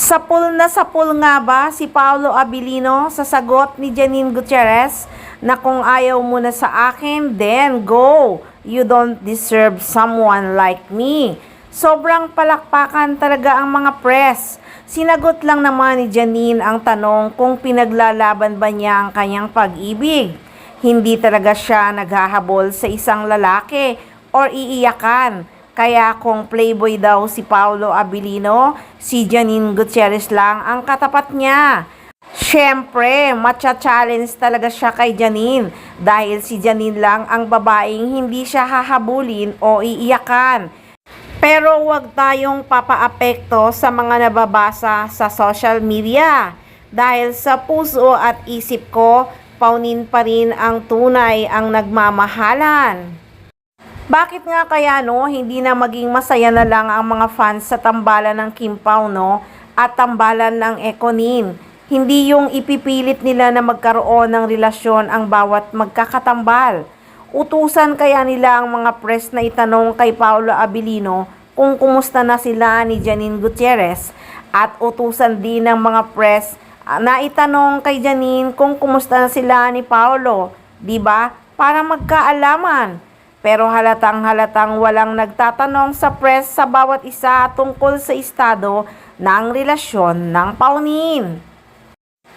Sapul nga ba si Paolo Abilino sa sagot ni Janine Gutierrez na kung ayaw mo na sa akin, then go. You don't deserve someone like me. Sobrang palakpakan talaga ang mga press. Sinagot lang naman ni Janine ang tanong kung pinaglalaban ba niya ang kanyang pag-ibig. Hindi talaga siya naghahabol sa isang lalaki or iiyakan. Kaya kung playboy daw si Paolo Abilino, si Janine Gutierrez lang ang katapat niya. Siyempre, matcha-challenge talaga siya kay Janine dahil si Janine lang ang babaeng hindi siya hahabulin o iiyakan. Pero huwag tayong papaapekto sa mga nababasa sa social media dahil sa puso at isip ko, paunin pa rin ang tunay ang nagmamahalan. Bakit nga kaya hindi na maging masaya na lang ang mga fans sa tambalan ng Kim Pao at tambalan ng Econin? Hindi yung ipipilit nila na magkaroon ng relasyon ang bawat magkakatambal. Utusan kaya nila ang mga press na itanong kay Paolo Abilino kung kumusta na sila ni Janine Gutierrez at utusan din ng mga press na itanong kay Janine kung kumusta na sila ni Paolo, 'di ba? Para magkaalaman. Pero halatang walang nagtatanong sa press sa bawat isa tungkol sa estado ng relasyon ng paunin.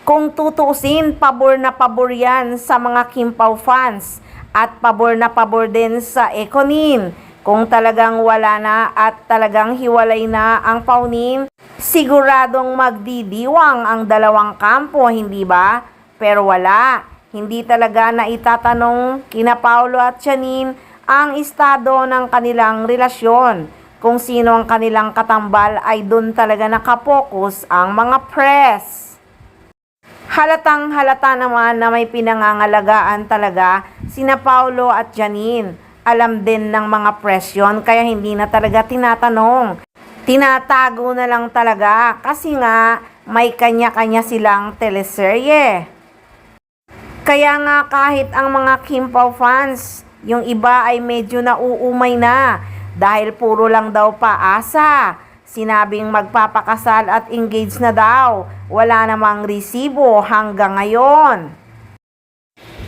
Kung tutuusin, pabor na pabor yan sa mga Kim Pao fans at pabor na pabor din sa Econin. Kung talagang wala na at talagang hiwalay na ang paunin, siguradong magdidiwang ang dalawang kampo, hindi ba? Pero wala, hindi talaga na itatanong kina Paolo at Janine ang estado ng kanilang relasyon. Kung sino ang kanilang katambal ay doon talaga nakapokus ang mga press. Halatang halata naman na may pinangangalagaan talaga sina Paolo at Janine. Alam din ng mga press yun kaya hindi na talaga tinatanong. Tinatago na lang talaga kasi nga may kanya-kanya silang teleserye. Kaya nga kahit ang mga Kim Pao fans, yung iba ay medyo nauumay na dahil puro lang daw paasa. Sinabing magpapakasal at engage na daw. Wala namang resibo hanggang ngayon.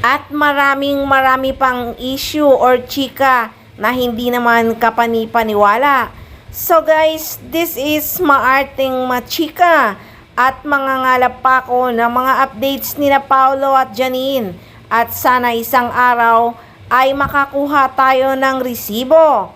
At marami pang issue or chika na hindi naman kapani-paniwala. So guys, this is Maarteng Machika at mangangalap pa ako ng mga updates nila Paolo at Janine. At sana isang araw ay makakuha tayo ng resibo.